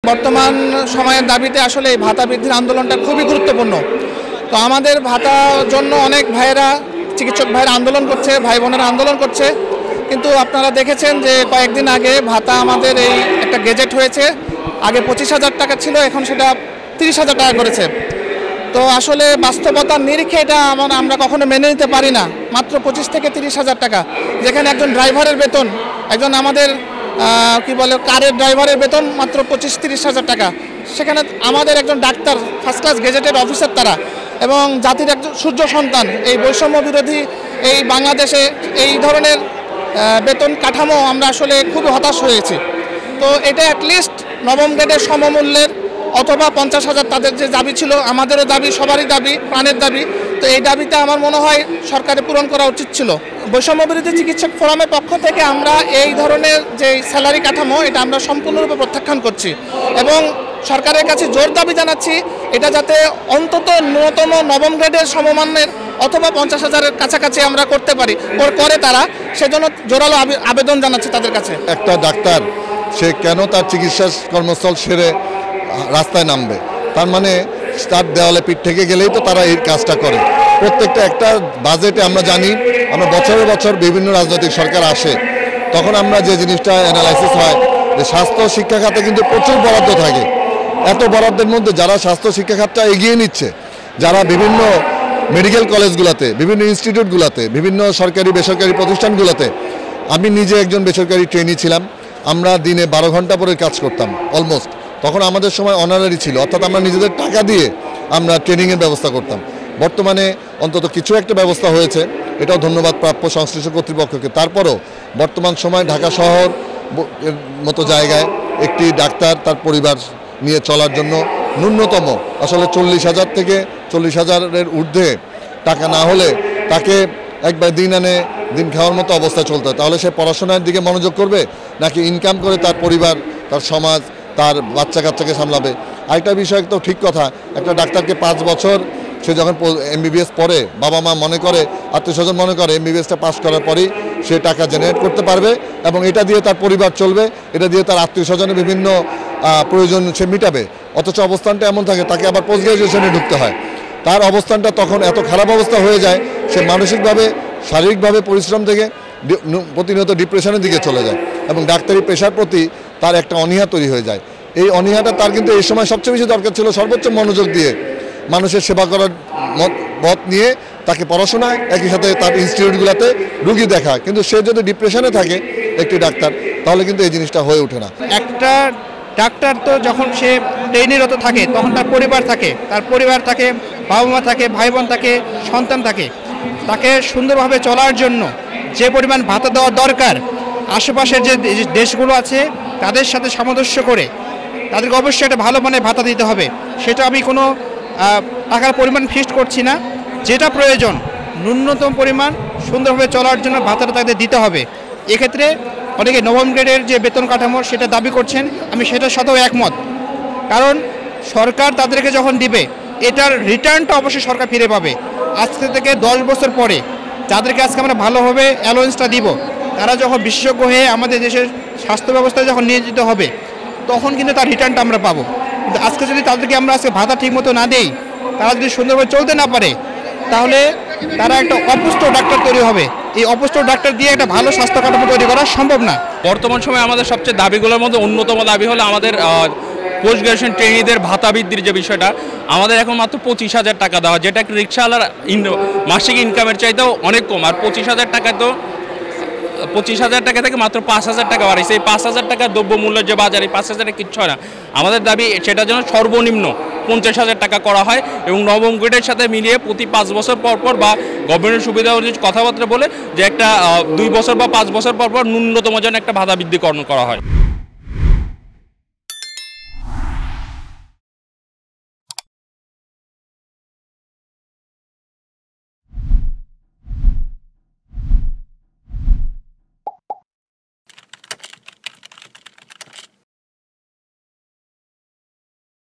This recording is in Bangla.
বর্তমান সময়ের দাবিতে আসলে এই ভাতা বৃদ্ধির আন্দোলনটা খুবই গুরুত্বপূর্ণ। তো আমাদের ভাতার জন্য অনেক ভাইয়েরা, চিকিৎসক ভাইয়েরা আন্দোলন করছে, ভাই বোনেরা আন্দোলন করছে। কিন্তু আপনারা দেখেছেন যে কয়েকদিন আগে ভাতা আমাদের এই একটা গেজেট হয়েছে, আগে 25,000 টাকা ছিল, এখন সেটা 30,000 টাকা করেছে। তো আসলে বাস্তবতার নিরিখে এটা আমরা কখনো মেনে নিতে পারি না। মাত্র 25 থেকে 30,000 টাকা, যেখানে একজন ড্রাইভারের বেতন, একজন আমাদের কারের ড্রাইভারের বেতন মাত্র 25-30,000 টাকা, সেখানে আমাদের একজন doctor first class gazetted officer তারা, এবং জাতির একজন সূর্য সন্তান, এই বৈষম্য বিরোধী এই বাংলাদেশে এই ধরনের বেতন কাঠামো আমরা আসলে খুবই হতাশ হয়েছি। তো এটা অ্যাটলিস্ট নবম গ্রেডের সমমূল্যের অথবা 50,000 তাদের যে দাবি ছিল, আমাদেরও দাবি, সবারই দাবি, প্রাণের দাবি। তো এই দাবিটা আমার মনে হয় সরকারের পূরণ করা উচিত ছিল। বৈষম্য বিরোধী চিকিৎসক ফোরামের পক্ষ থেকে আমরা এই ধরনের যে স্যালারি কাঠামো, এটা আমরা সম্পূর্ণরূপে প্রত্যাখ্যান করছি এবং সরকারের কাছে জোর দাবি জানাচ্ছি এটা যাতে অন্তত ন্যূনতম নবম গ্রেডের সমমানের অথবা 50,000-এর কাছাকাছি আমরা করতে পারি, করে তারা, সেজন্য জোরালো আবেদন জানাচ্ছি তাদের কাছে। একটা ডাক্তার সে কেন তার চিকিৎসা কর্মস্থল সেরে রাস্তায় নামবে? তার মানে তার দেওয়ালে পিঠ থেকে গেলেই তো তারা এই কাজটা করে। প্রত্যেকটা একটা বাজেটে আমরা জানি, আমরা বছরের বছর বিভিন্ন রাজনৈতিক সরকার আসে, তখন আমরা যে জিনিসটা অ্যানালাইসিস হয় যে স্বাস্থ্য শিক্ষা খাতে কিন্তু প্রচুর বরাদ্দ থাকে। এত বরাদ্দের মধ্যে যারা স্বাস্থ্য শিক্ষা খাতটা এগিয়ে নিচ্ছে, যারা বিভিন্ন মেডিকেল কলেজগুলোতে, বিভিন্ন ইনস্টিটিউটগুলোতে, বিভিন্ন সরকারি বেসরকারি প্রতিষ্ঠানগুলোতে, আমি নিজে একজন বেসরকারি ট্রেনি ছিলাম, আমরা দিনে 12 ঘন্টা পরে কাজ করতাম অলমোস্ট। তখন আমাদের সময় অনারারি ছিল, অর্থাৎ আমরা নিজেদের টাকা দিয়ে আমরা ট্রেনিংয়ের ব্যবস্থা করতাম। বর্তমানে অন্তত কিছু একটা ব্যবস্থা হয়েছে, এটাও ধন্যবাদ প্রাপ্য সংশ্লিষ্ট কর্তৃপক্ষকে। তারপরও বর্তমান সময় ঢাকা শহর মতো জায়গায় একটি ডাক্তার তার পরিবার নিয়ে চলার জন্য ন্যূনতম আসলে 40,000 থেকে 40,000-এর ঊর্ধ্বে টাকা না হলে তাকে একবার দিন আনে দিন খাওয়ার মতো অবস্থা চলতে হয়। তাহলে সে পড়াশোনার দিকে মনোযোগ করবে নাকি ইনকাম করে তার পরিবার, তার সমাজ, তার বাচ্চা কাচ্চাকে সামলাবে? আরেকটা বিষয় তো ঠিক কথা, একটা ডাক্তারকে 5 বছর সে যখন MBBS পড়ে, বাবা মা মনে করে, আত্মীয়স্বজন মনে করে MBBS-টা পাস করার পরেই সে টাকা জেনারেট করতে পারবে এবং এটা দিয়ে তার পরিবার চলবে, এটা দিয়ে তার আত্মীয়স্বজনের বিভিন্ন প্রয়োজন সে মিটাবে। অথচ অবস্থানটা এমন থাকে তাকে আবার পোস্ট গ্রাজুয়েশনে ঢুকতে হয়। তার অবস্থানটা তখন এত খারাপ অবস্থা হয়ে যায়, সে মানসিকভাবে শারীরিকভাবে পরিশ্রম থেকে প্রতিনিয়ত ডিপ্রেশনের দিকে চলে যায় এবং ডাক্তারি পেশার প্রতি তার একটা অনীহা তৈরি হয়ে যায়। এই অনীহাটা তার কিন্তু এই সময় সবচেয়ে বেশি দরকার ছিল সর্বোচ্চ মনোযোগ দিয়ে মানুষের সেবা করার মত নিয়ে তাকে পড়াশোনায়, একই সাথে তার ইনস্টিটিউটগুলোতে রুগী দেখা। কিন্তু সে যদি ডিপ্রেশনে থাকে একটি ডাক্তার, তাহলে কিন্তু এই জিনিসটা হয়ে ওঠে না। একটা ডাক্তার তো যখন সে ট্রেনিরত থাকে তখন তার পরিবার থাকে, বাবা মা থাকে, ভাই বোন থাকে, সন্তান থাকে। তাকে সুন্দরভাবে চলার জন্য যে পরিমাণ ভাতা দেওয়া দরকার, আশেপাশের যে দেশগুলো আছে তাদের সাথে সামঞ্জস্য করে তাদেরকে অবশ্যই একটা ভালো মানের ভাতা দিতে হবে। সেটা আমি কোনো টাকার পরিমাণ ফিক্সড করছি না, যেটা প্রয়োজন ন্যূনতম পরিমাণ সুন্দরভাবে চলার জন্য ভাতাটা তাদের দিতে হবে। এক্ষেত্রে অনেকে নবম গ্রেডের যে বেতন কাঠামো সেটা দাবি করছেন, আমি সেটার সাথেও একমত। কারণ সরকার তাদেরকে যখন দিবে এটার রিটার্নটা অবশ্যই সরকার ফিরে পাবে। আজকে থেকে 10 বছর পরে যাদেরকে আজকে আমরা ভালোভাবে অ্যালাউন্সটা দিব, তারা যখন বিশেষজ্ঞ হয়ে আমাদের দেশের স্বাস্থ্য ব্যবস্থায় যখন নিয়োজিত হবে তখন কিন্তু তার রিটার্নটা আমরা পাবো। কিন্তু আজকে যদি তাদেরকে আমরা আজকে ভাতা ঠিকমতো না দেই, তারা যদি সুন্দরভাবে চলতে না পারে, তাহলে তারা একটা অপুষ্ট ডাক্তার তৈরি হবে। এই অপুষ্ট ডাক্তার দিয়ে একটা ভালো স্বাস্থ্য কাঠামো তৈরি করা সম্ভব না। বর্তমান সময়ে আমাদের সবচেয়ে দাবিগুলোর মধ্যে অন্যতম দাবি হলো আমাদের পোস্ট গ্রাজুয়েশন ট্রেনিদের ভাতা বৃদ্ধির যে বিষয়টা। আমাদের এখন মাত্র 25,000 টাকা দেওয়া, যেটা একটা রিক্সাওয়ালার মাসিক ইনকামের চাইতেও অনেক কম। আর 25,000 টাকা তো 25,000 টাকা থেকে মাত্র 5,000 টাকা বাড়াইছে। এই 5,000 টাকার দ্রব্যমূল্যের যে বাজার, এই 5,000-এ কিচ্ছু হয় না। আমাদের দাবি সেটা যেন সর্বনিম্ন 50,000 টাকা করা হয় এবং নবম গ্রেডের সাথে মিলিয়ে প্রতি 5 বছর পর বা গভর্নমেন্টের সুবিধা অনুযায়ী কথাবার্তা বলে যে একটা 2 বছর বা 5 বছর পর ন্যূনতম যেন একটা ভাতা বৃদ্ধিকরণ করা হয়।